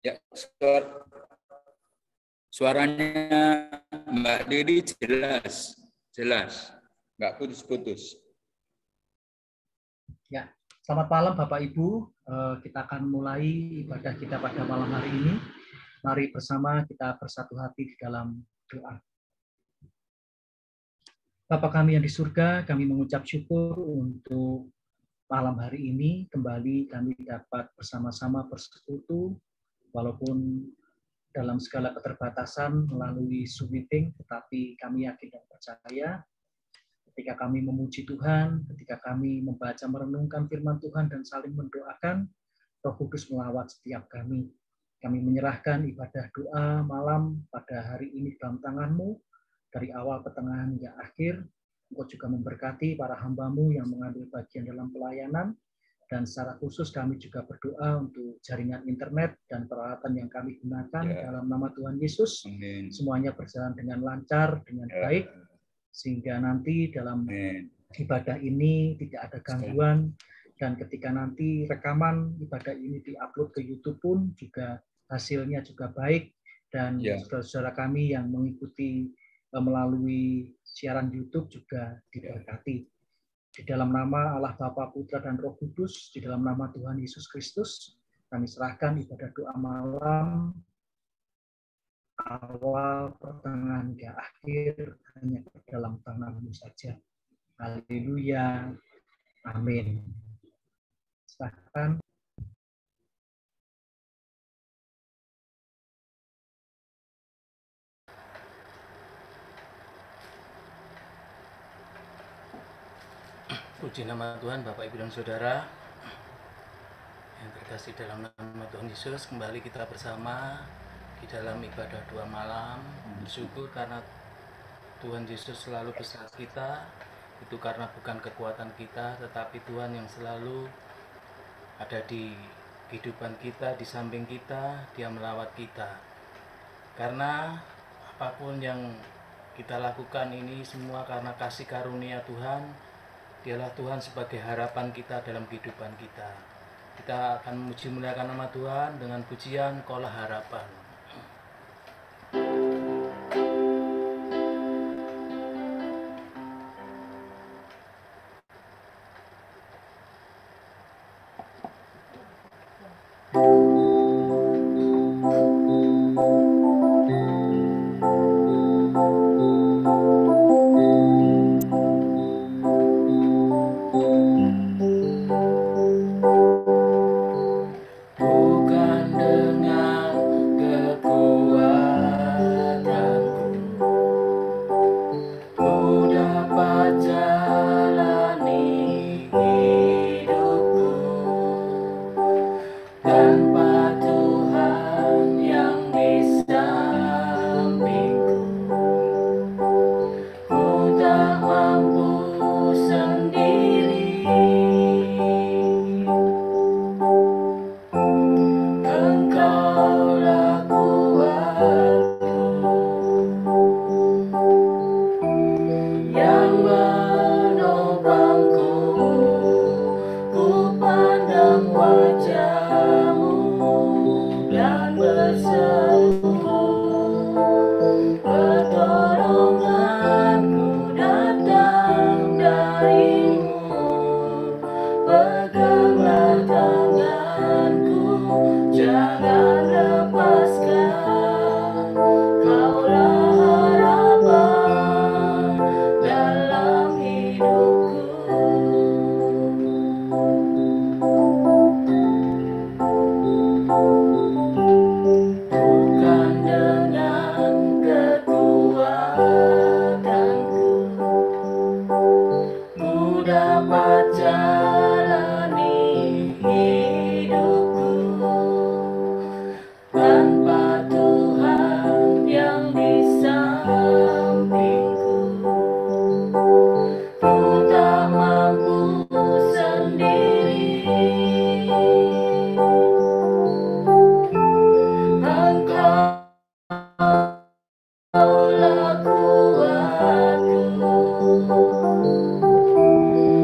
Ya, suaranya Mbak Didi jelas, nggak putus-putus. Ya, selamat malam Bapak Ibu. Kita akan mulai ibadah kita pada malam hari ini. Mari bersama kita bersatu hati di dalam doa. Bapa kami yang di surga, kami mengucap syukur untuk malam hari ini. Kembali kami dapat bersama-sama bersekutu, walaupun dalam segala keterbatasan melalui Zoom meeting, tetapi kami yakin dan percaya ketika kami memuji Tuhan, ketika kami membaca merenungkan firman Tuhan dan saling mendoakan, Roh Kudus melawat setiap kami. Kami menyerahkan ibadah doa malam pada hari ini dalam tangan-Mu, dari awal, pertengahan, hingga akhir. Engkau juga memberkati para hamba-Mu yang mengambil bagian dalam pelayanan, dan secara khusus kami juga berdoa untuk jaringan internet dan peralatan yang kami gunakan dalam nama Tuhan Yesus. Amin. Semuanya berjalan dengan lancar, dengan baik, sehingga nanti dalam ibadah ini tidak ada gangguan, dan ketika nanti rekaman ibadah ini diupload ke YouTube pun juga hasilnya juga baik, dan saudara-saudara kami yang mengikuti melalui siaran YouTube juga diberkati. Di dalam nama Allah Bapa, Putra, dan Roh Kudus, di dalam nama Tuhan Yesus Kristus, kami serahkan ibadah doa malam awal, pertengahan, hingga akhir hanya ke dalam tangan-Mu saja. Haleluya. Amin. Silakan. Puji nama Tuhan, Bapak, Ibu, dan Saudara yang terkasih dalam nama Tuhan Yesus. Kembali kita bersama di dalam ibadah doa malam. Bersyukur karena Tuhan Yesus selalu bersama kita. Itu karena bukan kekuatan kita, tetapi Tuhan yang selalu ada di kehidupan kita, di samping kita. Dia melawat kita. Karena apapun yang kita lakukan ini semua karena kasih karunia Tuhan. Dialah Tuhan sebagai harapan kita dalam kehidupan kita. Kita akan memuji muliakan nama Tuhan dengan pujian Kaulah Harapan.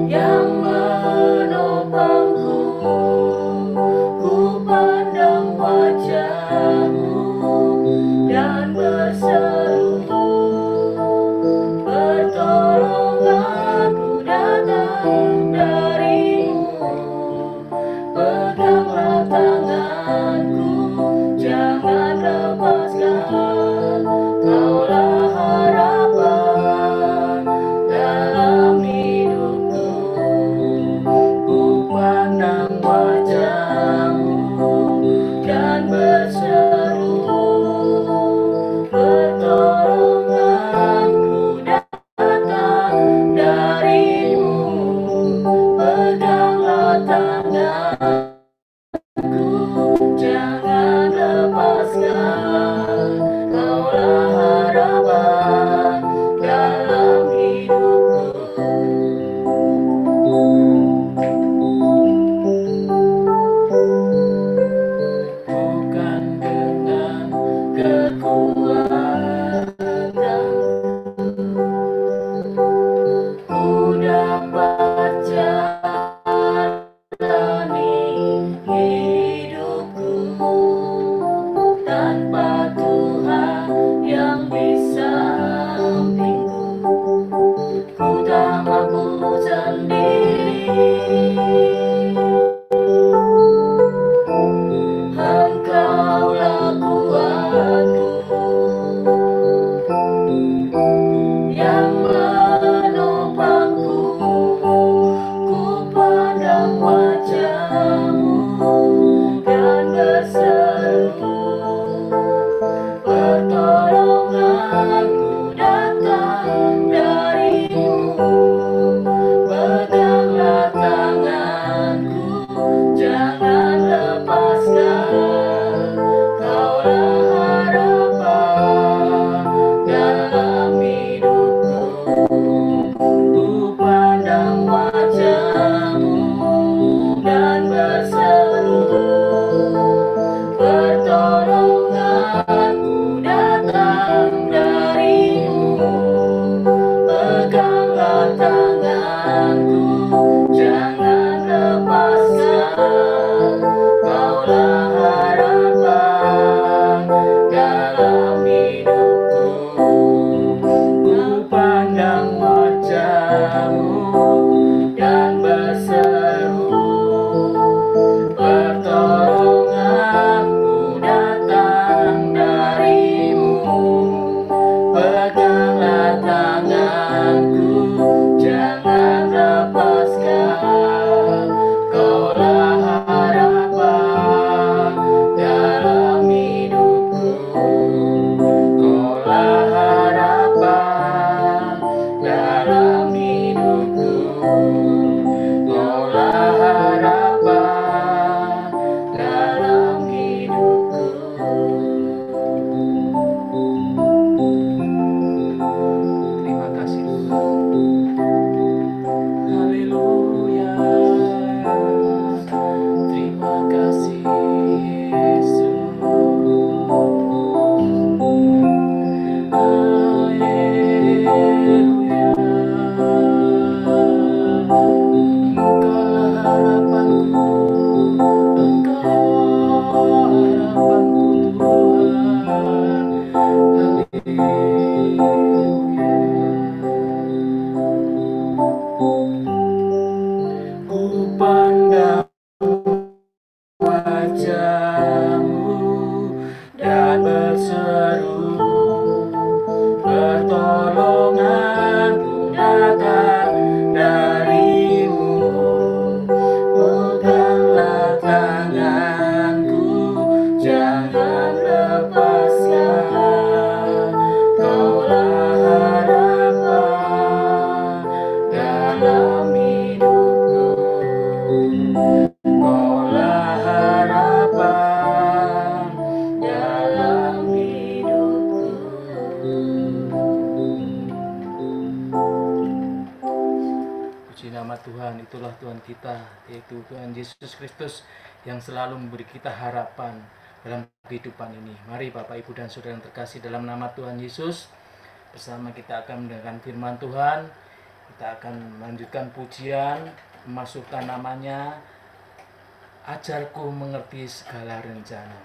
Yang dalam hidupku, Kaulah harapan dalam hidupku. Puji nama Tuhan, itulah Tuhan kita, yaitu Tuhan Yesus Kristus yang selalu memberi kita harapan dalam kehidupan ini. Mari Bapak, Ibu, dan Saudara yang terkasih, dalam nama Tuhan Yesus, bersama kita akan mendengarkan firman Tuhan. Kita akan melanjutkan pujian, memasukkan namanya, Ajarku Mengerti Segala Rencana.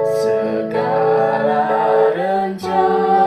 Segala rencanamu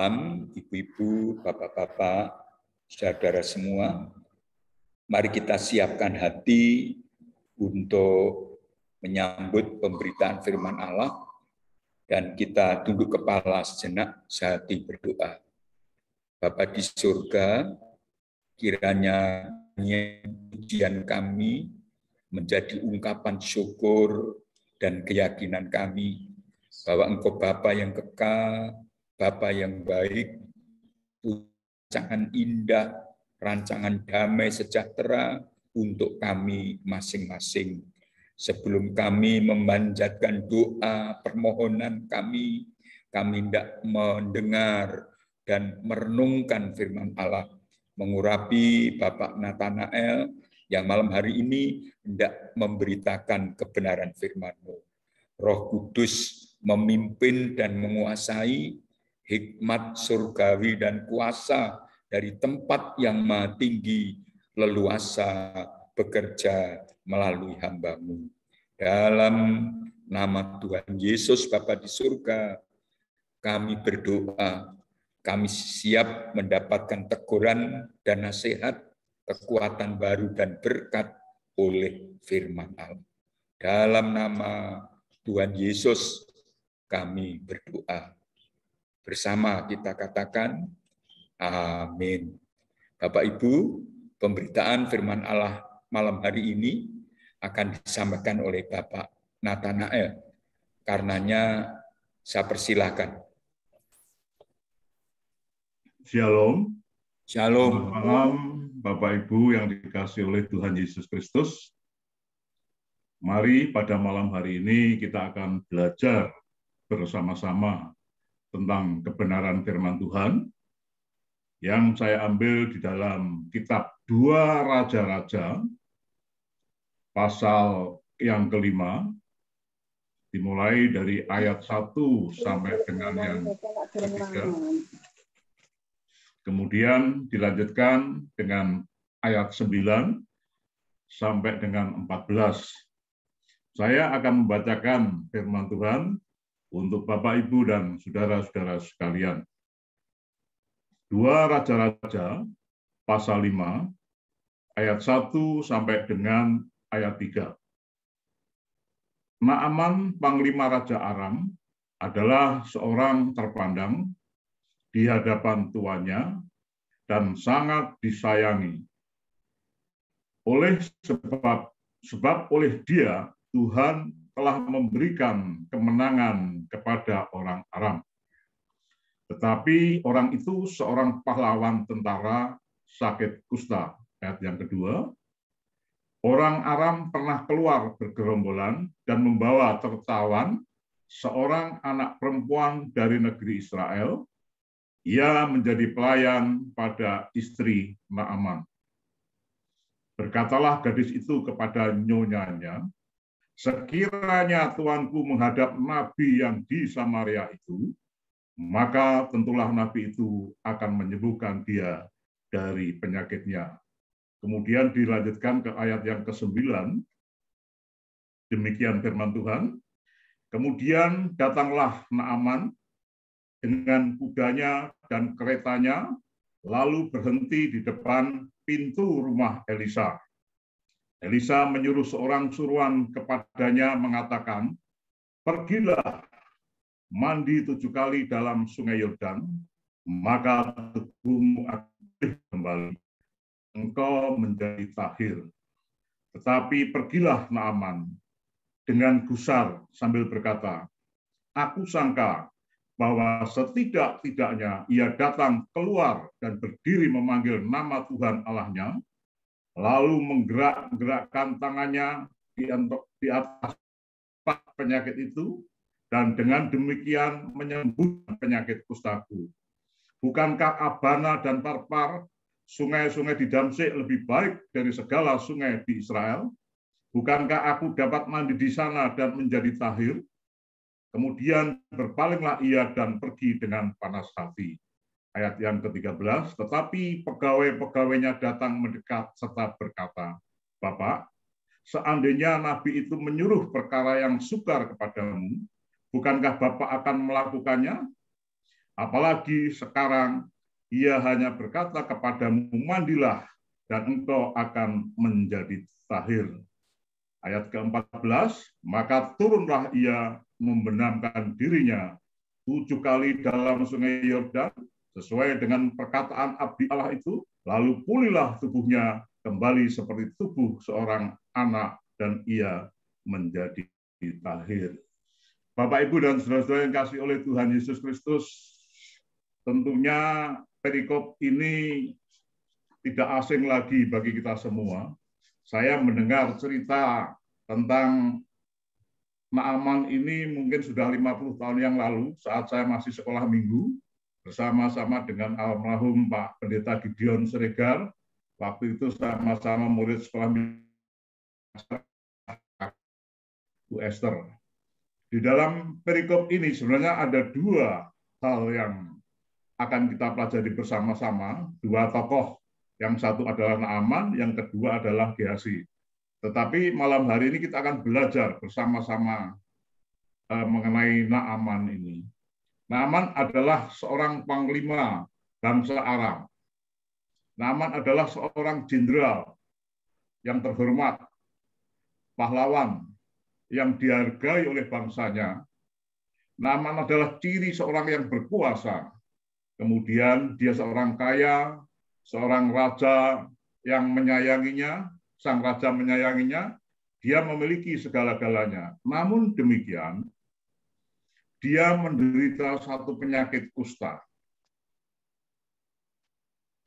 malam, ibu-ibu, bapak-bapak, saudara semua. Mari kita siapkan hati untuk menyambut pemberitaan firman Allah, dan kita tunduk kepala sejenak sehati berdoa. Bapa di surga, kiranya pujian kami menjadi ungkapan syukur dan keyakinan kami bahwa Engkau Bapa yang kekal, Bapa yang baik, rancangan indah, rancangan damai sejahtera untuk kami masing-masing. Sebelum kami memanjatkan doa permohonan kami hendak mendengar dan merenungkan firman Allah, mengurapi Bapak Nathanael yang malam hari ini hendak memberitakan kebenaran firman-Mu. Roh Kudus memimpin dan menguasai, hikmat surgawi dan kuasa dari tempat yang maha tinggi leluasa bekerja melalui hamba-Mu. Dalam nama Tuhan Yesus Bapa di surga, kami berdoa, kami siap mendapatkan teguran dan nasihat, kekuatan baru dan berkat oleh firman Allah. Dalam nama Tuhan Yesus kami berdoa. Bersama kita katakan, amin. Bapak Ibu, pemberitaan firman Allah malam hari ini akan disampaikan oleh Bapak Nathanael. Karenanya saya persilahkan. Shalom. Shalom. Selamat malam Bapak Ibu yang dikasihi oleh Tuhan Yesus Kristus. Mari pada malam hari ini kita akan belajar bersama-sama tentang kebenaran firman Tuhan yang saya ambil di dalam kitab 2 Raja-Raja pasal yang kelima, dimulai dari ayat 1 sampai dengan yang ketiga. Kemudian dilanjutkan dengan ayat 9 sampai dengan 14. Saya akan membacakan firman Tuhan untuk Bapak, Ibu, dan saudara-saudara sekalian. 2 Raja-Raja pasal 5 ayat 1 sampai dengan ayat 3. Naaman, panglima Raja Aram, adalah seorang terpandang di hadapan tuannya dan sangat disayangi. Sebab oleh dia Tuhan telah memberikan kemenangan kepada orang Aram. Tetapi orang itu seorang pahlawan tentara sakit kusta. Ayat yang kedua, orang Aram pernah keluar bergerombolan dan membawa tertawan seorang anak perempuan dari negeri Israel. Ia menjadi pelayan pada istri Naaman. Berkatalah gadis itu kepada nyonyanya, sekiranya tuanku menghadap nabi yang di Samaria itu, maka tentulah nabi itu akan menyembuhkan dia dari penyakitnya. Kemudian dilanjutkan ke ayat yang ke-9. Demikian firman Tuhan. Kemudian datanglah Naaman dengan kudanya dan keretanya, lalu berhenti di depan pintu rumah Elisa. Elisa menyuruh seorang suruhan kepadanya mengatakan, pergilah, mandi 7 kali dalam sungai Yordan, maka tubuhmu akan kembali. Engkau menjadi tahir. Tetapi pergilah Naaman dengan gusar sambil berkata, aku sangka bahwa setidak-tidaknya ia datang keluar dan berdiri memanggil nama Tuhan Allahnya, lalu menggerak-gerakkan tangannya di atas penyakit itu, dan dengan demikian menyembuhkan penyakit kustaku. Bukankah Abana dan Parpar, sungai-sungai di Damsyik, lebih baik dari segala sungai di Israel? Bukankah aku dapat mandi di sana dan menjadi tahir? Kemudian berpalinglah ia dan pergi dengan panas hati. Ayat yang ke-13, tetapi pegawai-pegawainya datang mendekat serta berkata, Bapak, seandainya nabi itu menyuruh perkara yang sukar kepadamu, bukankah Bapak akan melakukannya? Apalagi sekarang ia hanya berkata kepadamu, mandilah, dan engkau akan menjadi tahir. Ayat ke-14, maka turunlah ia membenamkan dirinya 7 kali dalam sungai Yordan, sesuai dengan perkataan abdi Allah itu, lalu pulihlah tubuhnya kembali seperti tubuh seorang anak, dan ia menjadi tahir. Bapak, Ibu, dan saudara-saudara yang kasih oleh Tuhan Yesus Kristus, tentunya perikop ini tidak asing lagi bagi kita semua. Saya mendengar cerita tentang Naaman ini mungkin sudah 50 tahun yang lalu saat saya masih sekolah minggu bersama-sama dengan almarhum Pak Pendeta Gideon Siregar. Waktu itu sama-sama murid sekolah minggu Bu Esther. Di dalam perikop ini sebenarnya ada 2 hal yang akan kita pelajari bersama-sama, 2 tokoh. Yang satu adalah Naaman, yang kedua adalah Gehazi. Tetapi malam hari ini kita akan belajar bersama-sama mengenai Naaman ini. Naaman adalah seorang panglima bangsa Aram. Naaman adalah seorang jenderal yang terhormat, pahlawan yang dihargai oleh bangsanya. Naaman adalah ciri seorang yang berkuasa. Kemudian dia seorang kaya, seorang raja yang menyayanginya, sang raja menyayanginya, dia memiliki segala-galanya. Namun demikian, dia menderita satu penyakit kusta.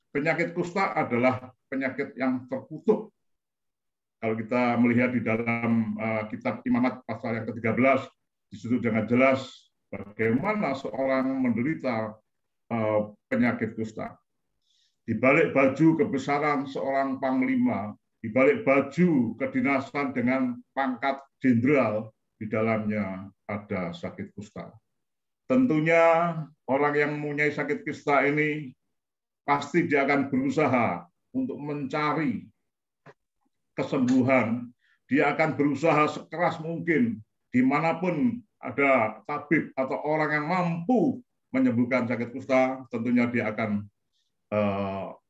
Penyakit kusta adalah penyakit yang terkutuk. Kalau kita melihat di dalam kitab Imamat pasal yang ke-13, di situ dengan jelas bagaimana seorang menderita penyakit kusta. Di balik baju kebesaran seorang panglima, di balik baju kedinasan dengan pangkat jenderal, di dalamnya ada sakit kusta. Tentunya orang yang mempunyai sakit kusta ini pasti dia akan berusaha untuk mencari kesembuhan. Dia akan berusaha sekeras mungkin dimanapun ada tabib atau orang yang mampu menyembuhkan sakit kusta, tentunya dia akan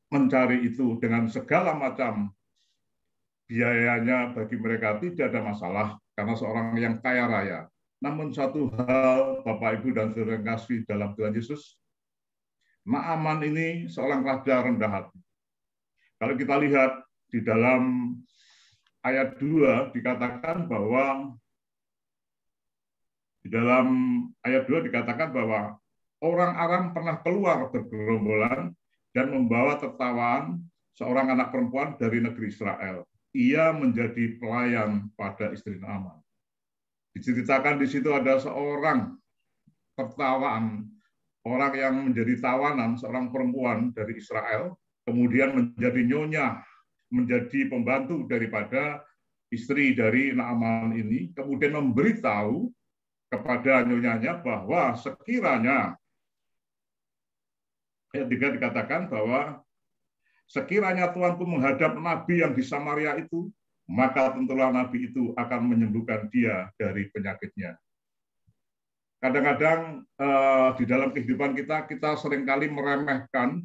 mencari itu dengan segala macam biayanya. Bagi mereka tidak ada masalah karena seorang yang kaya raya. Namun satu hal, Bapak, Ibu, dan saudara yang kasih dalam Tuhan Yesus, Naaman ini seorang raja rendah hati. Kalau kita lihat di dalam ayat 2 dikatakan bahwa orang Aram pernah keluar bergerombolan dan membawa tertawaan seorang anak perempuan dari negeri Israel. Ia menjadi pelayan pada istri Naaman. Diceritakan di situ ada seorang tertawaan, orang yang menjadi tawanan, seorang perempuan dari Israel, kemudian menjadi nyonya, menjadi pembantu daripada istri dari Naaman ini, kemudian memberitahu kepada nyonyanya bahwa sekiranya, ayat 3 dikatakan bahwa sekiranya Tuanku menghadap nabi yang di Samaria itu, maka tentulah nabi itu akan menyembuhkan dia dari penyakitnya. Kadang-kadang di dalam kehidupan kita seringkali meremehkan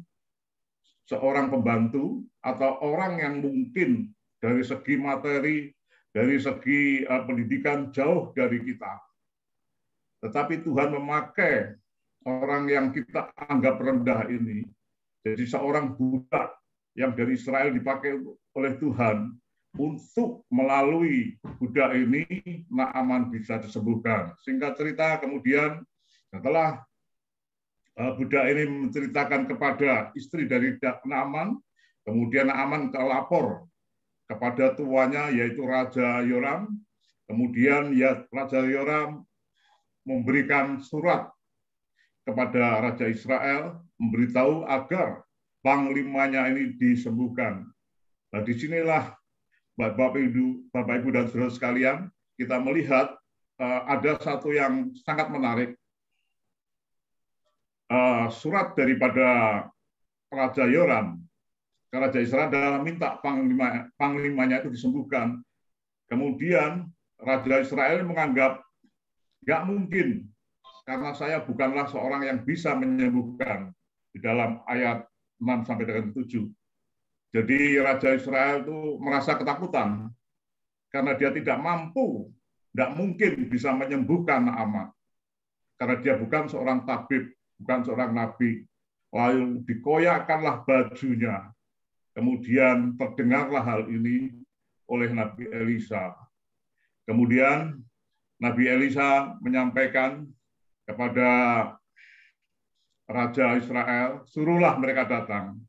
seorang pembantu atau orang yang mungkin dari segi materi, dari segi pendidikan jauh dari kita. Tetapi Tuhan memakai orang yang kita anggap rendah ini, jadi seorang budak yang dari Israel dipakai oleh Tuhan untuk melalui budak ini Naaman bisa disembuhkan. Singkat cerita, kemudian setelah budak ini menceritakan kepada istri dari Naaman, kemudian Naaman lapor kepada tuannya yaitu Raja Yoram. Kemudian Raja Yoram memberikan surat kepada Raja Israel, memberitahu agar panglimanya ini disembuhkan. Nah, disinilah Bapak Ibu dan saudara sekalian, kita melihat ada satu yang sangat menarik. Surat daripada Raja Yoram ke Raja Israel dalam minta panglimanya itu disembuhkan. Kemudian Raja Israel menganggap nggak mungkin karena saya bukanlah seorang yang bisa menyembuhkan, di dalam ayat 6 sampai dengan 7. Jadi Raja Israel itu merasa ketakutan karena dia tidak mampu, tidak mungkin bisa menyembuhkan Naaman. Karena dia bukan seorang tabib, bukan seorang nabi. Lalu dikoyakkanlah bajunya. Kemudian terdengarlah hal ini oleh Nabi Elisa. Kemudian Nabi Elisa menyampaikan kepada Raja Israel, suruhlah mereka datang.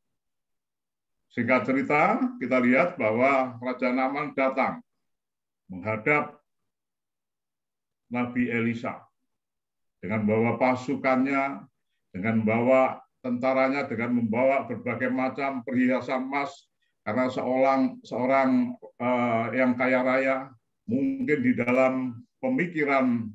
Singkat cerita, kita lihat bahwa Raja Naaman datang menghadap Nabi Elisa dengan membawa pasukannya, dengan membawa tentaranya, dengan membawa berbagai macam perhiasan emas, karena seorang yang kaya raya, mungkin di dalam pemikiran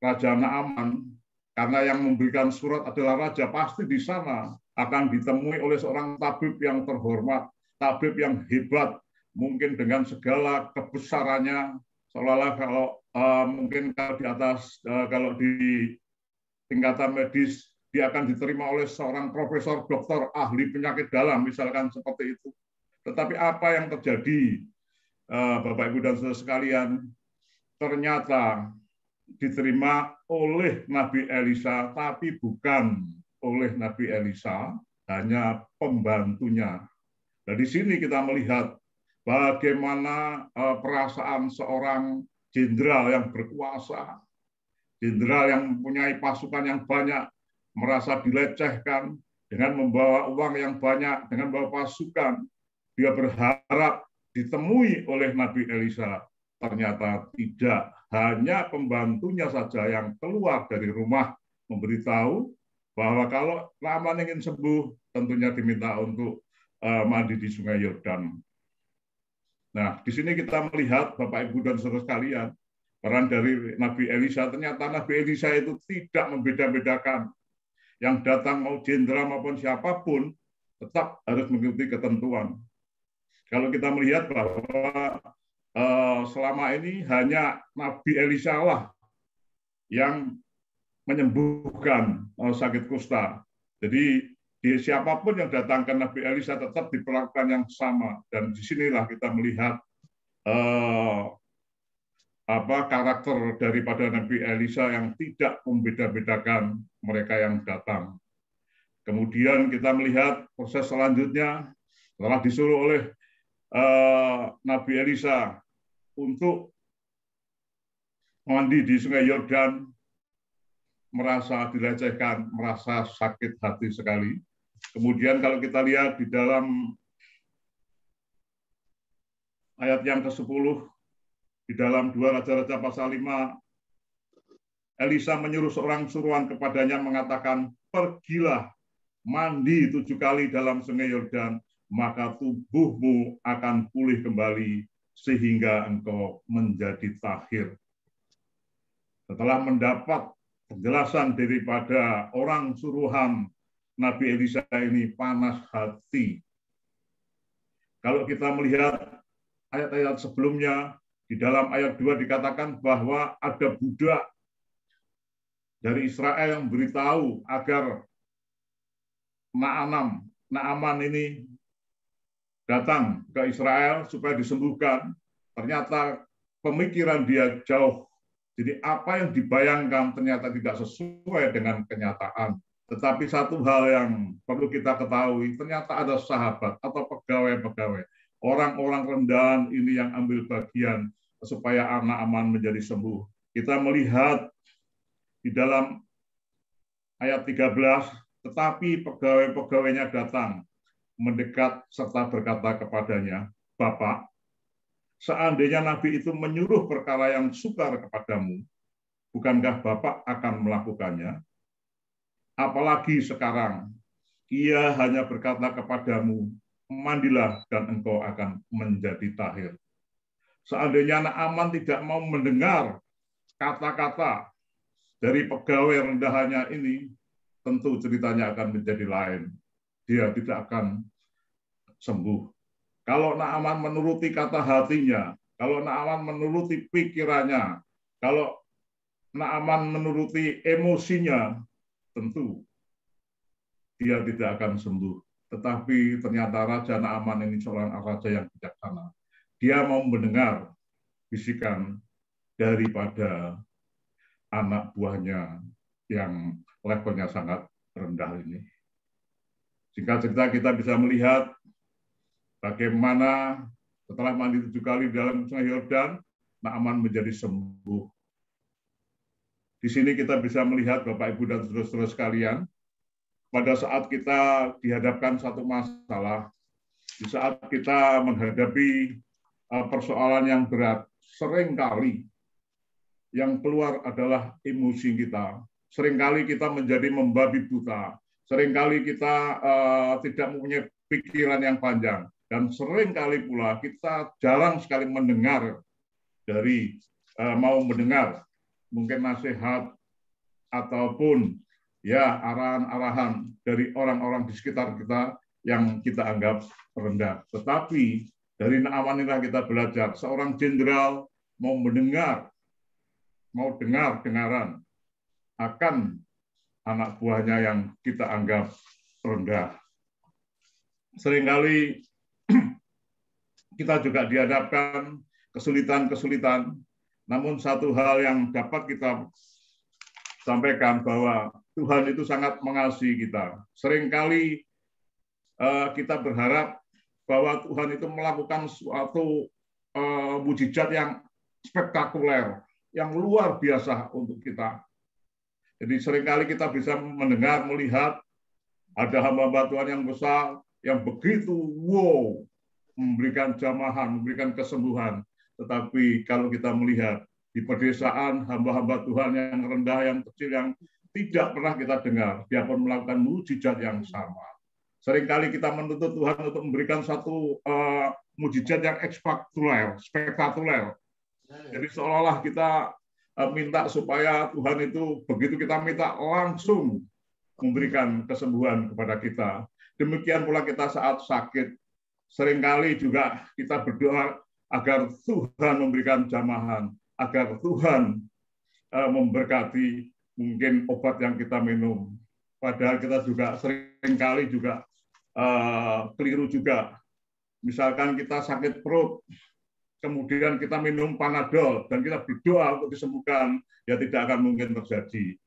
Raja Naaman, karena yang memberikan surat adalah raja, pasti di sana akan ditemui oleh seorang tabib yang terhormat, tabib yang hebat, mungkin dengan segala kebesarannya, seolah-olah kalau mungkin kalau di atas, kalau di tingkatan medis, dia akan diterima oleh seorang profesor, dokter, ahli penyakit dalam, misalkan seperti itu. Tetapi apa yang terjadi, Bapak, Ibu, dan saudara sekalian, ternyata diterima oleh Nabi Elisa, tapi bukan oleh Nabi Elisa, hanya pembantunya. Nah, di sini kita melihat bagaimana perasaan seorang jenderal yang berkuasa, jenderal yang mempunyai pasukan yang banyak, merasa dilecehkan dengan membawa uang yang banyak, dengan membawa pasukan. Dia berharap ditemui oleh Nabi Elisa. Ternyata tidak, hanya pembantunya saja yang keluar dari rumah memberitahu bahwa kalau Naaman ingin sembuh, tentunya diminta untuk mandi di Sungai Yordan. Nah, di sini kita melihat, Bapak, Ibu, dan saudara sekalian, peran dari Nabi Elisa. Ternyata Nabi Elisa itu tidak membeda-bedakan. Yang datang mau jenderal maupun siapapun, tetap harus mengikuti ketentuan. Kalau kita melihat bahwa selama ini hanya Nabi Elisa lah yang menyembuhkan sakit kusta. Jadi siapapun yang datang ke Nabi Elisa tetap diperlakukan yang sama. Dan disinilah kita melihat karakter daripada Nabi Elisa yang tidak membeda-bedakan mereka yang datang. Kemudian kita melihat proses selanjutnya setelah disuruh oleh Nabi Elisa untuk mandi di Sungai Yordan, merasa dilecehkan, merasa sakit hati sekali. Kemudian kalau kita lihat di dalam ayat yang ke-10, di dalam 2 Raja-Raja pasal 5, Elisa menyuruh seorang suruhan kepadanya mengatakan, pergilah mandi 7 kali dalam Sungai Yordan, maka tubuhmu akan pulih kembali sehingga engkau menjadi tahir. Setelah mendapat penjelasan daripada orang suruhan, Nabi Elisa ini panas hati. Kalau kita melihat ayat-ayat sebelumnya, di dalam ayat 2 dikatakan bahwa ada budak dari Israel yang beritahu agar Naaman ini datang ke Israel supaya disembuhkan. Ternyata pemikiran dia jauh. Jadi apa yang dibayangkan ternyata tidak sesuai dengan kenyataan. Tetapi satu hal yang perlu kita ketahui, ternyata ada sahabat atau pegawai-pegawai, orang-orang rendahan ini yang ambil bagian supaya Naaman menjadi sembuh. Kita melihat di dalam ayat 13, tetapi pegawai-pegawainya datang, mendekat serta berkata kepadanya, Bapak, seandainya Nabi itu menyuruh perkara yang sukar kepadamu, bukankah Bapak akan melakukannya? Apalagi sekarang, ia hanya berkata kepadamu, mandilah dan engkau akan menjadi tahir. Seandainya Naaman tidak mau mendengar kata-kata dari pegawai rendahannya ini, tentu ceritanya akan menjadi lain. Dia tidak akan sembuh. Kalau Naaman menuruti kata hatinya, kalau Naaman menuruti pikirannya, kalau Naaman menuruti emosinya, tentu dia tidak akan sembuh. Tetapi ternyata Raja Naaman ini seorang raja yang bijaksana. Dia mau mendengar bisikan daripada anak buahnya yang levelnya sangat rendah ini. Singkat cerita kita bisa melihat bagaimana setelah mandi 7 kali dalam Sungai Yordan, Naaman menjadi sembuh. Di sini kita bisa melihat Bapak, Ibu, dan saudara-saudara sekalian, pada saat kita dihadapkan satu masalah, di saat kita menghadapi persoalan yang berat, seringkali yang keluar adalah emosi kita. Seringkali kita menjadi membabi buta. Seringkali kita tidak mempunyai pikiran yang panjang. Dan seringkali pula kita jarang sekali mendengar mendengar mungkin nasihat ataupun ya arahan-arahan dari orang-orang di sekitar kita yang kita anggap rendah. Tetapi dari Naaman inilah kita belajar, seorang jenderal mau dengar-dengaran akan anak buahnya yang kita anggap rendah. Seringkali kita juga dihadapkan kesulitan-kesulitan, namun satu hal yang dapat kita sampaikan bahwa Tuhan itu sangat mengasihi kita. Seringkali kita berharap bahwa Tuhan itu melakukan suatu mukjizat yang spektakuler, yang luar biasa untuk kita. Jadi seringkali kita bisa mendengar, melihat ada hamba-hamba Tuhan yang besar, yang begitu wow, memberikan jamahan, memberikan kesembuhan. Tetapi kalau kita melihat di pedesaan hamba-hamba Tuhan yang rendah, yang kecil, yang tidak pernah kita dengar, dia pun melakukan mukjizat yang sama. Seringkali kita menuntut Tuhan untuk memberikan satu mukjizat yang spektakuler. Jadi seolah-olah kita minta supaya Tuhan itu begitu kita minta langsung memberikan kesembuhan kepada kita. Demikian pula kita saat sakit. Seringkali juga kita berdoa agar Tuhan memberikan jamahan, agar Tuhan memberkati mungkin obat yang kita minum. Padahal kita juga seringkali juga keliru juga. Misalkan kita sakit perut, kemudian kita minum Panadol dan kita berdoa untuk disembuhkan, ya tidak akan mungkin terjadi.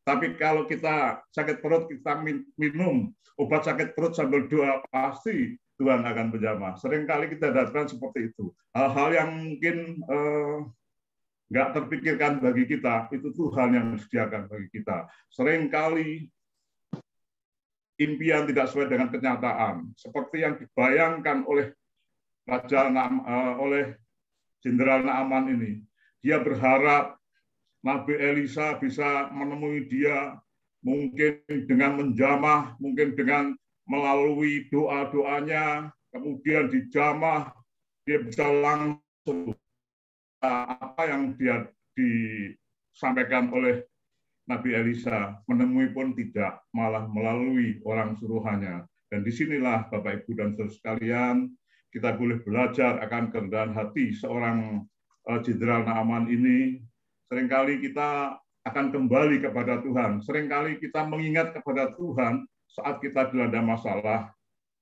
Tapi kalau kita sakit perut, kita minum obat sakit perut sambil doa, pasti Tuhan akan menjamah. Seringkali kita dapatkan seperti itu. Hal-hal yang mungkin nggak terpikirkan bagi kita, itu Tuhan yang disediakan bagi kita. Seringkali impian tidak sesuai dengan kenyataan, seperti yang dibayangkan oleh oleh Jenderal Naaman ini. Dia berharap Nabi Elisa bisa menemui dia, mungkin dengan menjamah, mungkin dengan melalui doa-doanya, kemudian dijamah, dia bisa langsung apa yang dia disampaikan oleh Nabi Elisa, menemui pun tidak, malah melalui orang suruhannya. Dan disinilah Bapak, Ibu, dan saudara sekalian, kita boleh belajar akan kerendahan hati seorang Jenderal Naaman ini. Seringkali kita akan kembali kepada Tuhan. Seringkali kita mengingat kepada Tuhan saat kita dilanda masalah.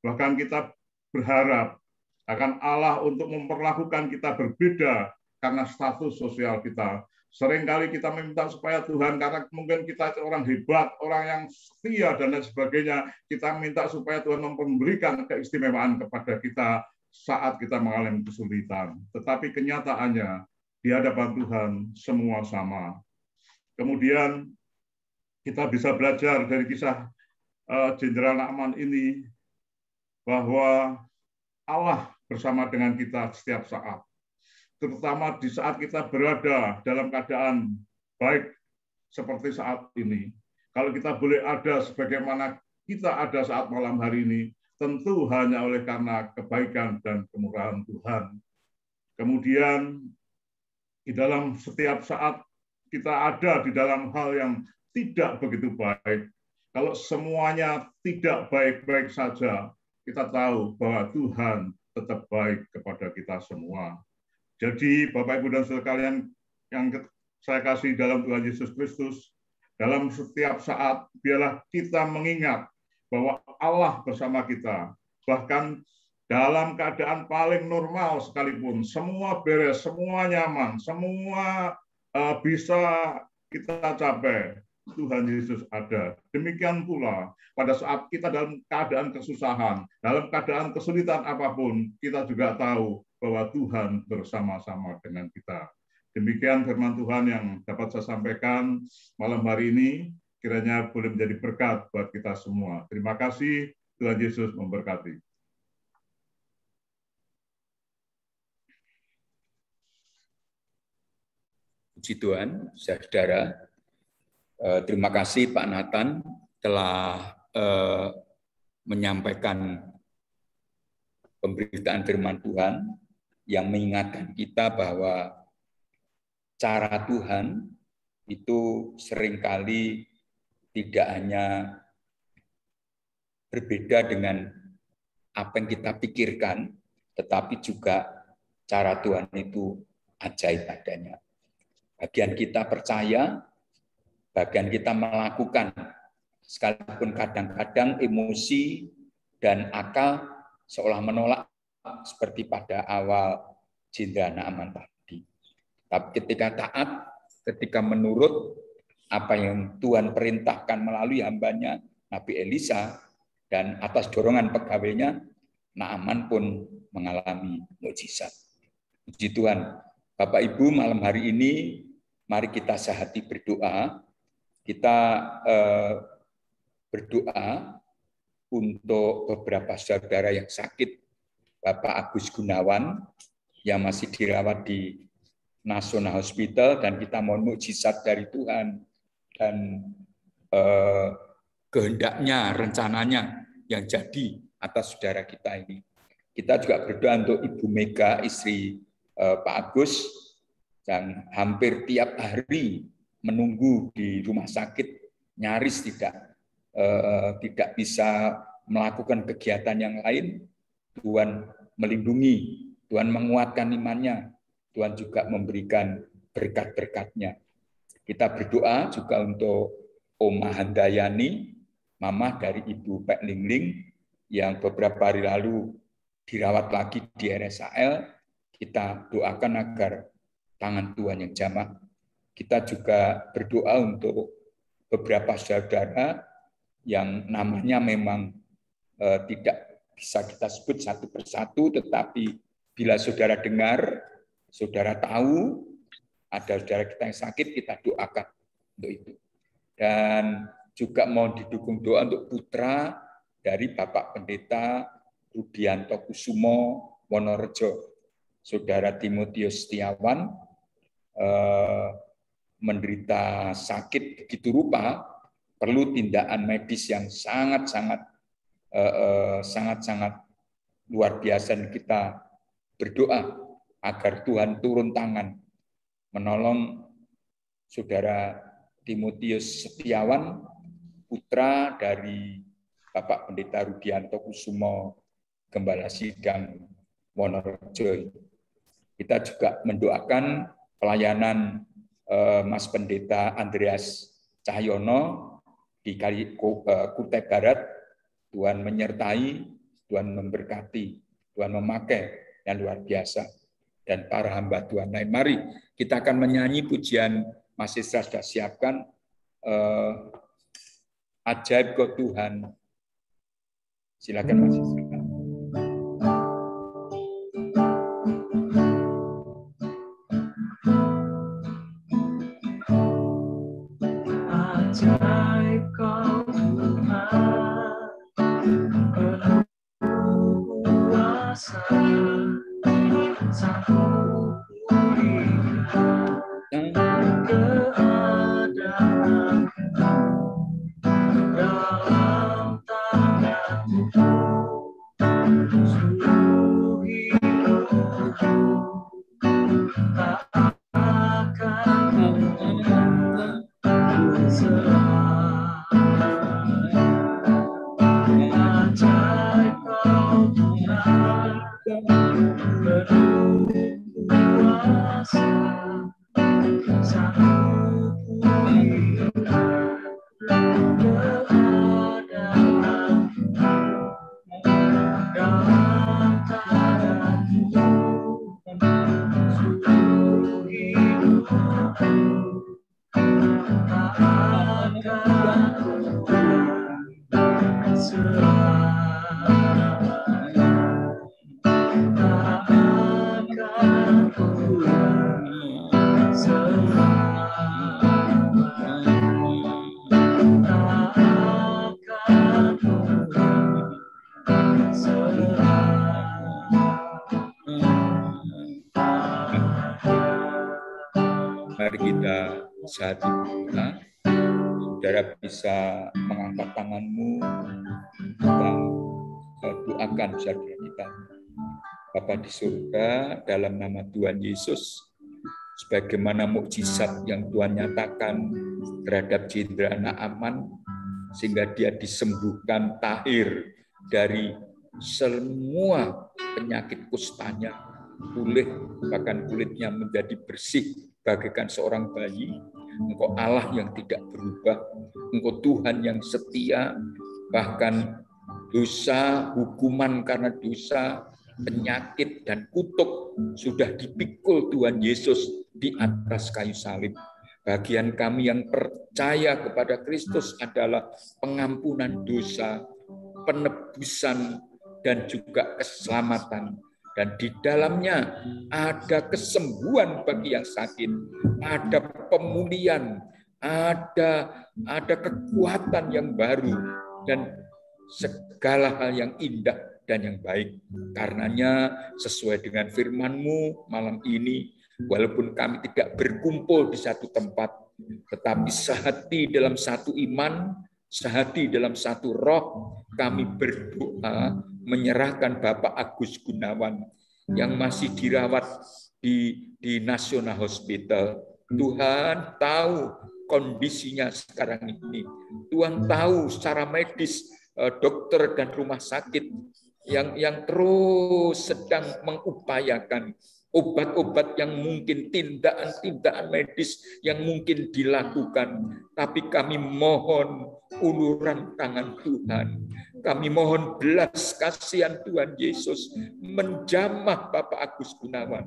Bahkan kita berharap akan Allah untuk memperlakukan kita berbeda karena status sosial kita. Seringkali kita meminta supaya Tuhan, karena mungkin kita orang hebat, orang yang setia dan lain sebagainya, kita minta supaya Tuhan memberikan keistimewaan kepada kita saat kita mengalami kesulitan. Tetapi kenyataannya, di hadapan Tuhan semua sama. Kemudian kita bisa belajar dari kisah Jenderal Naaman ini bahwa Allah bersama dengan kita setiap saat. Terutama di saat kita berada dalam keadaan baik seperti saat ini. Kalau kita boleh ada sebagaimana kita ada saat malam hari ini, tentu hanya oleh karena kebaikan dan kemurahan Tuhan. Kemudian di dalam setiap saat kita ada di dalam hal yang tidak begitu baik. Kalau semuanya tidak baik-baik saja, kita tahu bahwa Tuhan tetap baik kepada kita semua. Jadi Bapak, Ibu, dan saudara sekalian yang saya kasih dalam Tuhan Yesus Kristus, dalam setiap saat biarlah kita mengingat bahwa Allah bersama kita. Bahkan dalam keadaan paling normal sekalipun, semua beres, semua nyaman, semua bisa kita capai, Tuhan Yesus ada. Demikian pula pada saat kita dalam keadaan kesusahan, dalam keadaan kesulitan apapun, kita juga tahu bahwa Tuhan bersama-sama dengan kita. Demikian firman Tuhan yang dapat saya sampaikan malam hari ini, kiranya boleh menjadi berkat buat kita semua. Terima kasih, Tuhan Yesus memberkati. Puji Tuhan, saudara. Terima kasih Pak Nathan telah menyampaikan pemberitaan firman Tuhan yang mengingatkan kita bahwa cara Tuhan itu seringkali tidak hanya berbeda dengan apa yang kita pikirkan, tetapi juga cara Tuhan itu ajaib adanya. Bagian kita percaya, bagian kita melakukan, sekalipun kadang-kadang emosi dan akal seolah menolak seperti pada awal Jenderal Naaman tadi. Tapi ketika taat, ketika menurut apa yang Tuhan perintahkan melalui hambanya Nabi Elisa dan atas dorongan pegawainya, Naaman pun mengalami mukjizat. Puji Tuhan. Bapak Ibu, malam hari ini mari kita sehati berdoa. Kita berdoa untuk beberapa saudara yang sakit, Bapak Agus Gunawan yang masih dirawat di National Hospital, dan kita mohon mukjizat dari Tuhan dan kehendaknya, rencananya yang jadi atas saudara kita ini. Kita juga berdoa untuk Ibu Mega, istri Pak Agus, yang hampir tiap hari menunggu di rumah sakit, nyaris tidak bisa melakukan kegiatan yang lain. Tuhan melindungi, Tuhan menguatkan imannya, Tuhan juga memberikan berkat-berkat-Nya. Kita berdoa juga untuk Oma Handayani, mama dari Ibu Pek Lingling, yang beberapa hari lalu dirawat lagi di RSAL. Kita doakan agar tangan Tuhan yang jamah. Kita juga berdoa untuk beberapa saudara yang namanya memang tidak bisa kita sebut satu persatu, tetapi bila saudara dengar, saudara tahu ada saudara kita yang sakit, kita doakan untuk itu. Dan juga mau didukung doa untuk putra dari Bapak Pendeta Rudianto Kusumo Wonorejo, Saudara Timotius Setiawan, menderita sakit begitu rupa, perlu tindakan medis yang sangat-sangat luar biasa. Dan kita berdoa agar Tuhan turun tangan menolong Saudara Timotius Setiawan, putra dari Bapak Pendeta Rudianto Kusumo, Gembala Sidang Wonorejo. Kita juga mendoakan pelayanan Mas Pendeta Andreas Cahyono di Kutai Barat. Tuhan menyertai, Tuhan memberkati, Tuhan memakai yang luar biasa. Dan para hamba Tuhan lain. Mari kita akan menyanyi pujian Mas Isra sudah siapkan. Ajaib Kau Tuhan. Silakan Mas Isra. Ajaib Kau Tuhan, penuh kuasa, sanggup pulihkan keadaan dalam tangan-Mu, seluruh hidupku tak akan ajaib Kau Tuhan, penuh Mari kita saat berdoa. Saudara bisa mengangkat tanganmu, kita doakan saudara kita. Bapa di surga, dalam nama Tuhan Yesus, sebagaimana mukjizat yang Tuhan nyatakan terhadap Jendra Naaman, sehingga dia disembuhkan tahir dari semua penyakit kustanya, pulih, bahkan kulitnya menjadi bersih bagaikan seorang bayi. Engkau Allah yang tidak berubah, Engkau Tuhan yang setia, bahkan dosa, hukuman karena dosa, penyakit dan kutuk sudah dipikul Tuhan Yesus di atas kayu salib. Bagian kami yang percaya kepada Kristus adalah pengampunan dosa, penebusan, dan juga keselamatan. Dan di dalamnya ada kesembuhan bagi yang sakit, ada pemulihan, ada kekuatan yang baru, dan segala hal yang indah dan yang baik. Karenanya sesuai dengan firman-Mu malam ini, walaupun kami tidak berkumpul di satu tempat, tetapi sehati dalam satu iman, sehati dalam satu roh, kami berdoa menyerahkan Bapak Agus Gunawan yang masih dirawat di National Hospital. Tuhan tahu kondisinya sekarang ini. Tuhan tahu secara medis dokter dan rumah sakit yang terus sedang mengupayakan obat-obat yang mungkin, tindakan medis yang mungkin dilakukan. Tapi kami mohon uluran tangan Tuhan. Kami mohon belas kasihan Tuhan Yesus menjamah Bapak Agus Gunawan.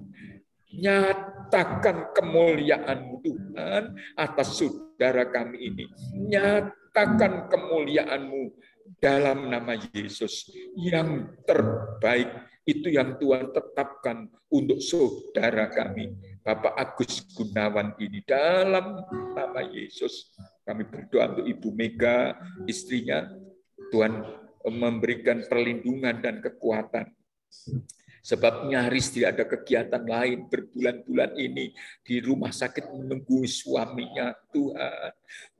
Nyatakan kemuliaan-Mu Tuhan atas saudara kami ini. Nyatakan kemuliaan-Mu dalam nama Yesus yang terbaik. Itu yang Tuhan tetapkan untuk saudara kami, Bapak Agus Gunawan ini. Dalam nama Yesus, kami berdoa untuk Ibu Mega, istrinya. Tuhan memberikan perlindungan dan kekuatan. Sebab nyaris tidak ada kegiatan lain berbulan-bulan ini di rumah sakit menunggu suaminya.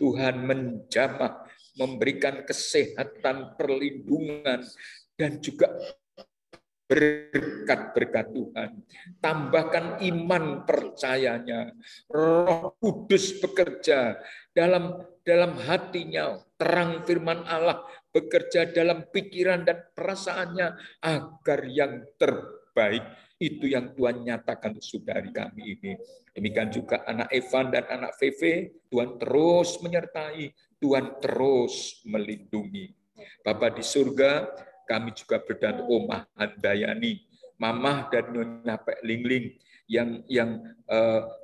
Tuhan menjamah, memberikan kesehatan, perlindungan, dan juga berkat-berkat Tuhan. Tambahkan iman percayanya. Roh Kudus bekerja dalam hatinya. Terang firman Allah bekerja dalam pikiran dan perasaannya agar yang terbaik itu yang Tuhan nyatakan saudari kami ini. Demikian juga anak Evan dan anak Veve, Tuhan terus menyertai, Tuhan terus melindungi. Bapa di surga, kami juga berdoa untuk Omah Handayani, Mamah dan Nyonya Pek Lingling yang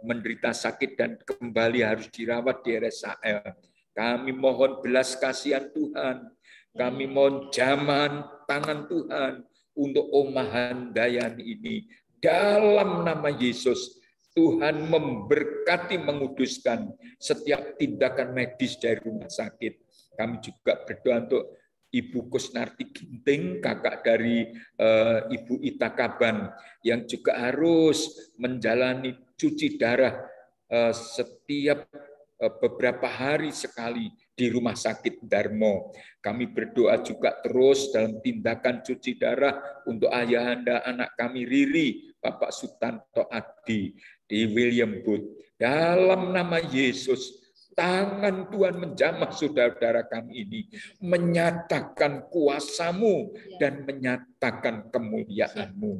menderita sakit dan kembali harus dirawat di RSAL. Kami mohon belas kasihan Tuhan. Kami mohon jaman tangan Tuhan untuk Omah Handayani ini. Dalam nama Yesus, Tuhan memberkati, menguduskan setiap tindakan medis dari rumah sakit. Kami juga berdoa untuk Ibu Kusnarti Ginting, kakak dari Ibu Ita Kaban, yang juga harus menjalani cuci darah setiap beberapa hari sekali di Rumah Sakit Darmo. Kami berdoa juga terus dalam tindakan cuci darah untuk ayahanda anak kami Riri, Bapak Sutanto Adi di William Booth. Dalam nama Yesus, tangan Tuhan menjamah saudara-saudara kami ini, menyatakan kuasa-Mu dan menyatakan kemuliaan-Mu.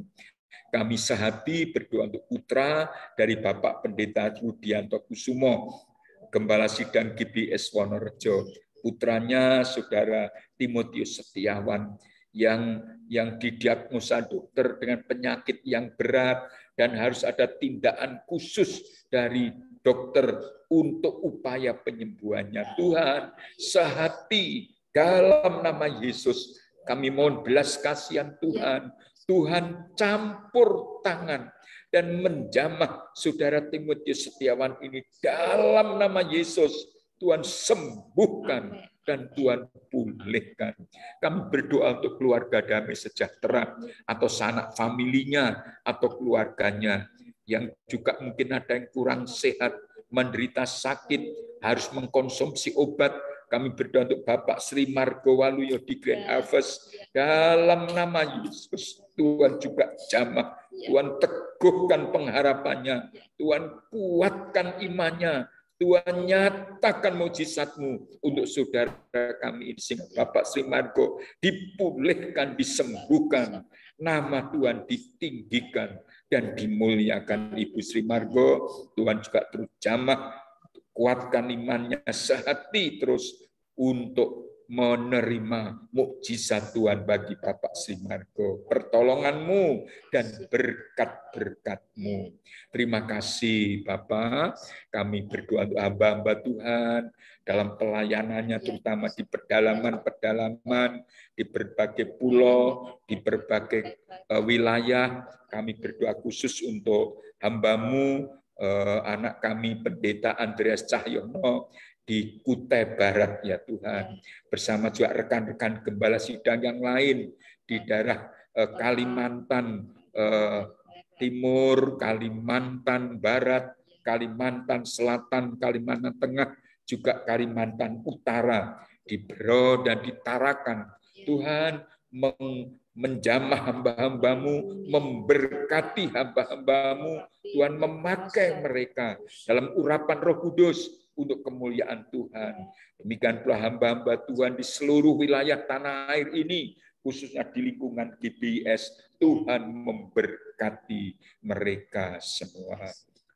Kami sehati berdoa untuk putra dari Bapak Pendeta Rudianto Kusumo, Gembala Sidang GBS Wonorejo, putranya saudara Timotius Setiawan yang didiagnosa dokter dengan penyakit yang berat dan harus ada tindakan khusus dari dokter untuk upaya penyembuhannya. Tuhan, sehati dalam nama Yesus, kami mohon belas kasihan Tuhan. Tuhan campur tangan dan menjamah saudara Timotius Setiawan ini dalam nama Yesus. Tuhan sembuhkan dan Tuhan pulihkan. Kami berdoa untuk keluarga damai sejahtera atau sanak familinya atau keluarganya yang juga mungkin ada yang kurang sehat menderita sakit, harus mengkonsumsi obat. Kami berdoa untuk Bapak Sri Margo Waluyo di Grand Harvest. Dalam nama Yesus, Tuhan juga jamah. Tuhan teguhkan pengharapannya. Tuhan kuatkan imannya. Tuhan nyatakan mujizat-Mu untuk saudara kami ini. Sehingga Bapak Sri Margo dipulihkan, disembuhkan. Nama Tuhan ditinggikan dan dimuliakan. Ibu Sri Margo, Tuhan juga terus jamah, kuatkan imannya sehati terus untuk menerima mukjizat Tuhan bagi Bapak Sri Margo, pertolongan-Mu dan berkat-berkat-Mu. Terima kasih Bapak, kami berdoa untuk hamba-hamba Tuhan dalam pelayanannya, terutama di pedalaman-pedalaman, di berbagai pulau, di berbagai wilayah. Kami berdoa khusus untuk hamba-Mu, anak kami Pendeta Andreas Cahyono di Kutai Barat, ya Tuhan, bersama juga rekan-rekan gembala sidang yang lain di daerah Kalimantan Timur, Kalimantan Barat, Kalimantan Selatan, Kalimantan Tengah, juga Kalimantan Utara, di Bro dan di Tarakan. Tuhan menjamah hamba-hamba-Mu, memberkati hamba-hamba-Mu. Tuhan memakai mereka dalam urapan Roh Kudus untuk kemuliaan Tuhan. Demikian pula hamba-hamba Tuhan di seluruh wilayah tanah air ini, khususnya di lingkungan GBIS. Tuhan memberkati mereka semua.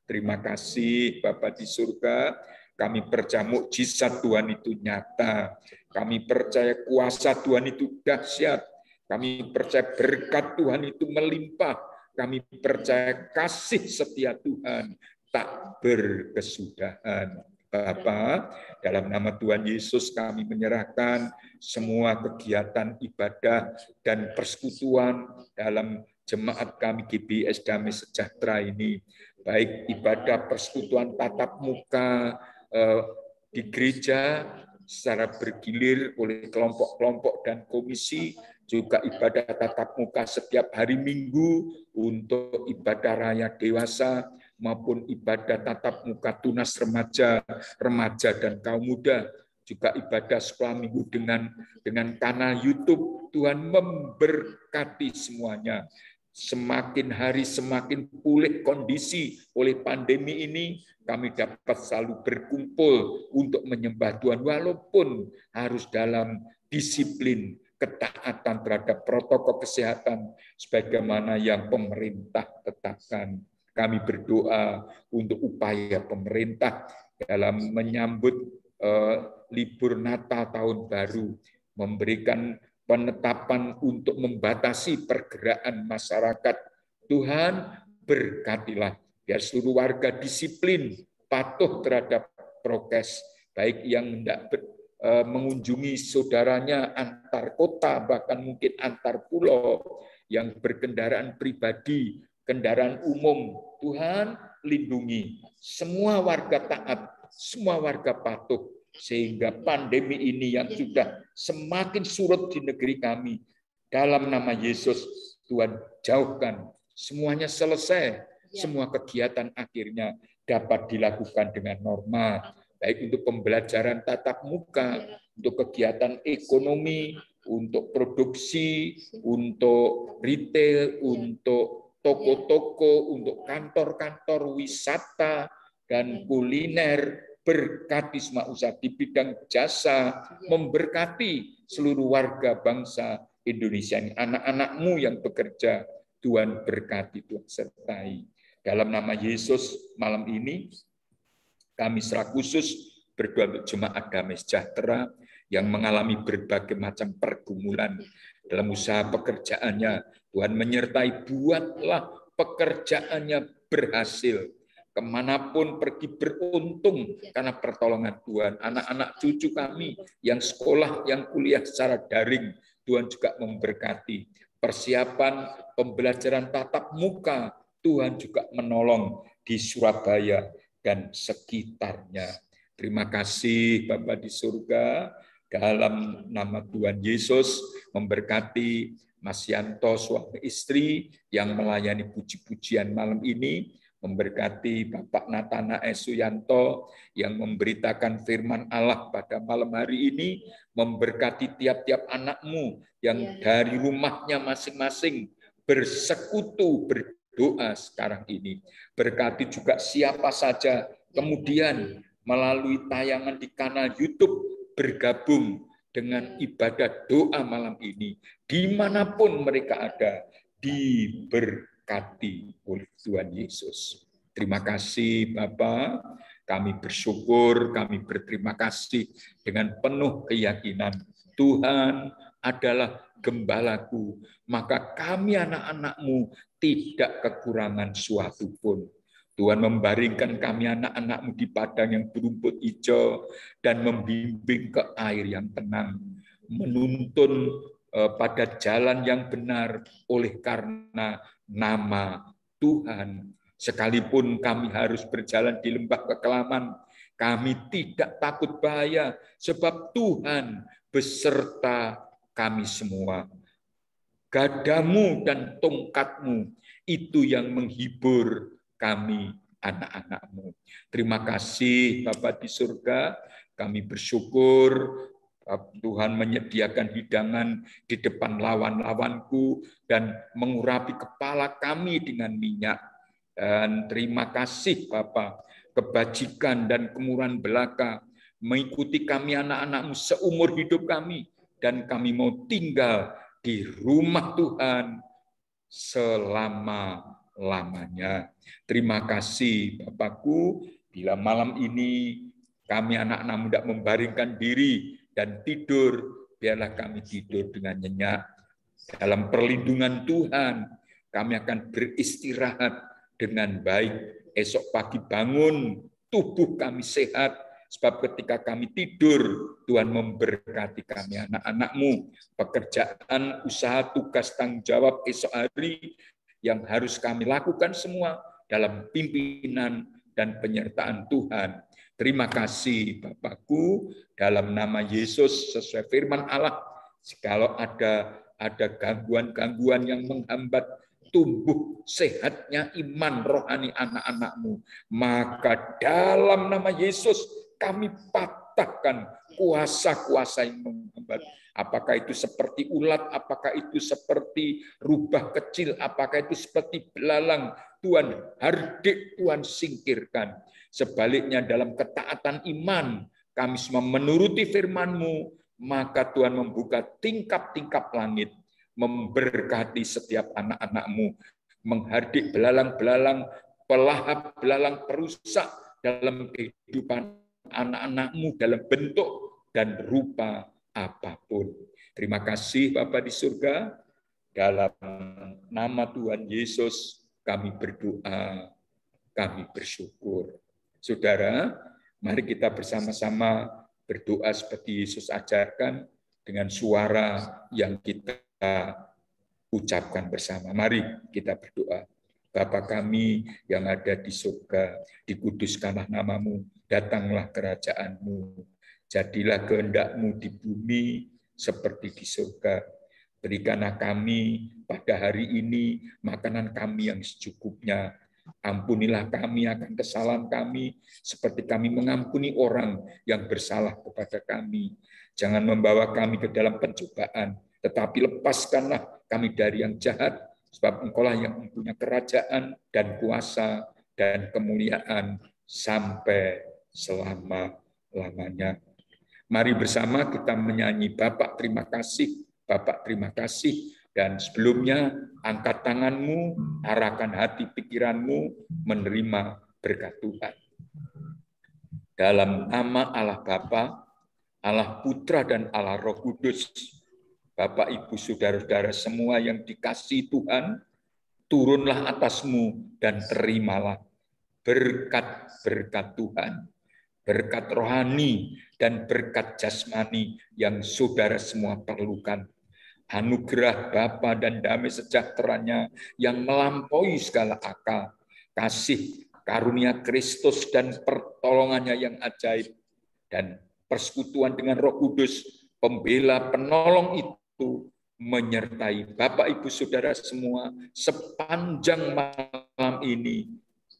Terima kasih Bapa di surga. Kami percaya mukjizat Tuhan itu nyata. Kami percaya kuasa Tuhan itu dahsyat. Kami percaya berkat Tuhan itu melimpah. Kami percaya kasih setia Tuhan tak berkesudahan. Bapa, dalam nama Tuhan Yesus kami menyerahkan semua kegiatan ibadah dan persekutuan dalam jemaat kami GBIS Damai Sejahtera ini. Baik ibadah persekutuan tatap muka di gereja secara bergilir oleh kelompok-kelompok dan komisi, juga ibadah tatap muka setiap hari Minggu untuk ibadah raya dewasa, maupun ibadah tatap muka tunas remaja, remaja dan kaum muda, juga ibadah sekolah minggu dengan kanal YouTube. Tuhan memberkati semuanya. Semakin hari semakin pulih kondisi oleh pandemi ini, kami dapat selalu berkumpul untuk menyembah Tuhan walaupun harus dalam disiplin ketaatan terhadap protokol kesehatan sebagaimana yang pemerintah tetapkan. Kami berdoa untuk upaya pemerintah dalam menyambut libur Natal Tahun Baru, memberikan penetapan untuk membatasi pergerakan masyarakat. Tuhan berkatilah, biar seluruh warga disiplin, patuh terhadap prokes, baik yang hendak mengunjungi saudaranya antar kota, bahkan mungkin antar pulau, yang berkendaraan pribadi, kendaraan umum. Tuhan lindungi semua warga taat, semua warga patuh, sehingga pandemi ini yang sudah semakin surut di negeri kami, dalam nama Yesus Tuhan jauhkan, semuanya selesai, semua kegiatan akhirnya dapat dilakukan dengan normal, baik untuk pembelajaran tatap muka, untuk kegiatan ekonomi, untuk produksi, untuk retail, untuk toko-toko, untuk kantor-kantor wisata dan kuliner. Berkati semua usaha di bidang jasa, memberkati seluruh warga bangsa Indonesia ini. Anak-anak-Mu yang bekerja, Tuhan berkati, Tuhan sertai. Dalam nama Yesus, malam ini kami secara khusus berdoa untuk jemaat Damai Sejahtera yang mengalami berbagai macam pergumulan dalam usaha pekerjaannya. Tuhan menyertai, buatlah pekerjaannya berhasil. Kemanapun pergi beruntung karena pertolongan Tuhan. Anak-anak cucu kami yang sekolah, yang kuliah secara daring, Tuhan juga memberkati. Persiapan pembelajaran tatap muka, Tuhan juga menolong di Surabaya dan sekitarnya. Terima kasih Bapa di surga, dalam nama Tuhan Yesus memberkati Mas Yanto suami istri yang melayani puji-pujian malam ini, memberkati Bapak Nathanael Suyanto yang memberitakan firman Allah pada malam hari ini, memberkati tiap-tiap anakmu yang dari rumahnya masing-masing bersekutu berdoa sekarang ini. Berkati juga siapa saja kemudian melalui tayangan di kanal YouTube bergabung dengan ibadah doa malam ini. Dimanapun mereka ada, diberkati oleh Tuhan Yesus. Terima kasih Bapak, kami bersyukur, kami berterima kasih dengan penuh keyakinan. Tuhan adalah gembalaku, maka kami anak-anak-Mu tidak kekurangan suatu pun. Tuhan membaringkan kami anak-anak-Mu di padang yang berumput hijau dan membimbing ke air yang tenang, menuntun pada jalan yang benar oleh karena nama Tuhan. Sekalipun kami harus berjalan di lembah kekelaman, kami tidak takut bahaya, sebab Tuhan beserta kami semua. Gadamu dan tongkat-Mu itu yang menghibur kami anak-anak-Mu. Terima kasih Bapa di surga, kami bersyukur Tuhan menyediakan hidangan di depan lawan-lawanku dan mengurapi kepala kami dengan minyak. Dan terima kasih Bapa, kebajikan dan kemurahan belaka mengikuti kami anak-anak-Mu seumur hidup kami, dan kami mau tinggal di rumah Tuhan selama-lamanya. Terima kasih Bapakku, bila malam ini kami anak-anak muda membaringkan diri dan tidur, biarlah kami tidur dengan nyenyak. Dalam perlindungan Tuhan, kami akan beristirahat dengan baik. Esok pagi bangun, tubuh kami sehat, sebab ketika kami tidur, Tuhan memberkati kami anak-anak-Mu. Pekerjaan, usaha, tugas, tanggung jawab esok hari yang harus kami lakukan semua dalam pimpinan dan penyertaan Tuhan. Terima kasih Bapakku, dalam nama Yesus sesuai firman Allah, kalau ada gangguan-gangguan yang menghambat tumbuh sehatnya iman rohani anak-anak-Mu, maka dalam nama Yesus kami patahkan kuasa-kuasa yang menghambat. Apakah itu seperti ulat, apakah itu seperti rubah kecil, apakah itu seperti belalang, Tuhan hardik, Tuhan singkirkan. Sebaliknya dalam ketaatan iman, kami semua menuruti firman-Mu, maka Tuhan membuka tingkap-tingkap langit, memberkati setiap anak-anak-Mu, menghardik belalang-belalang, pelahap belalang perusak dalam kehidupan anak-anak-Mu dalam bentuk dan rupa apapun. Terima kasih Bapa di surga, dalam nama Tuhan Yesus kami berdoa, kami bersyukur. Saudara, mari kita bersama-sama berdoa seperti Yesus ajarkan dengan suara yang kita ucapkan bersama. Mari kita berdoa. Bapa kami yang ada di surga, dikuduskanlah nama-Mu, datanglah kerajaan-Mu, jadilah kehendak-Mu di bumi seperti di surga. Berikanlah kami pada hari ini makanan kami yang secukupnya. Ampunilah kami akan kesalahan kami, seperti kami mengampuni orang yang bersalah kepada kami. Jangan membawa kami ke dalam pencobaan, tetapi lepaskanlah kami dari yang jahat, sebab Engkau-lah yang mempunyai kerajaan dan kuasa dan kemuliaan sampai selama-lamanya. Mari bersama kita menyanyi Bapak terima kasih, Bapak terima kasih. Dan sebelumnya angkat tanganmu, arahkan hati pikiranmu menerima berkat Tuhan. Dalam nama Allah Bapa, Allah Putra dan Allah Roh Kudus, Bapak, Ibu, Saudara-saudara semua yang dikasihi Tuhan, turunlah atasmu dan terimalah berkat-berkat Tuhan, berkat rohani dan berkat jasmani yang saudara semua perlukan. Anugerah Bapa dan damai sejahteranya yang melampaui segala akal, kasih karunia Kristus dan pertolongannya yang ajaib, dan persekutuan dengan Roh Kudus, pembela penolong itu menyertai Bapak Ibu Saudara semua sepanjang malam ini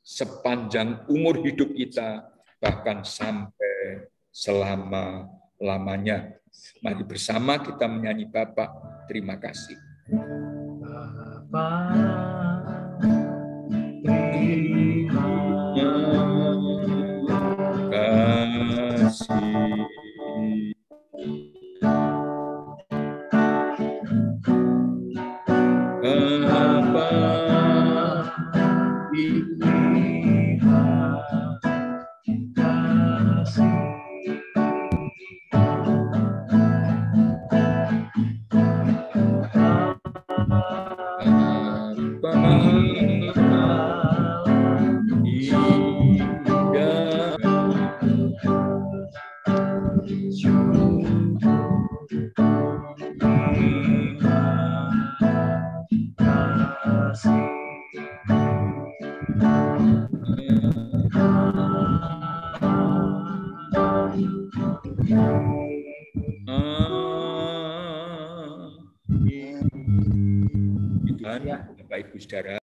sepanjang umur hidup kita, bahkan sampai selama-lamanya. Mari bersama kita menyanyi Bapa, terima kasih. Bapa, terima kasih. Bapa, Bapak Ibu Saudara.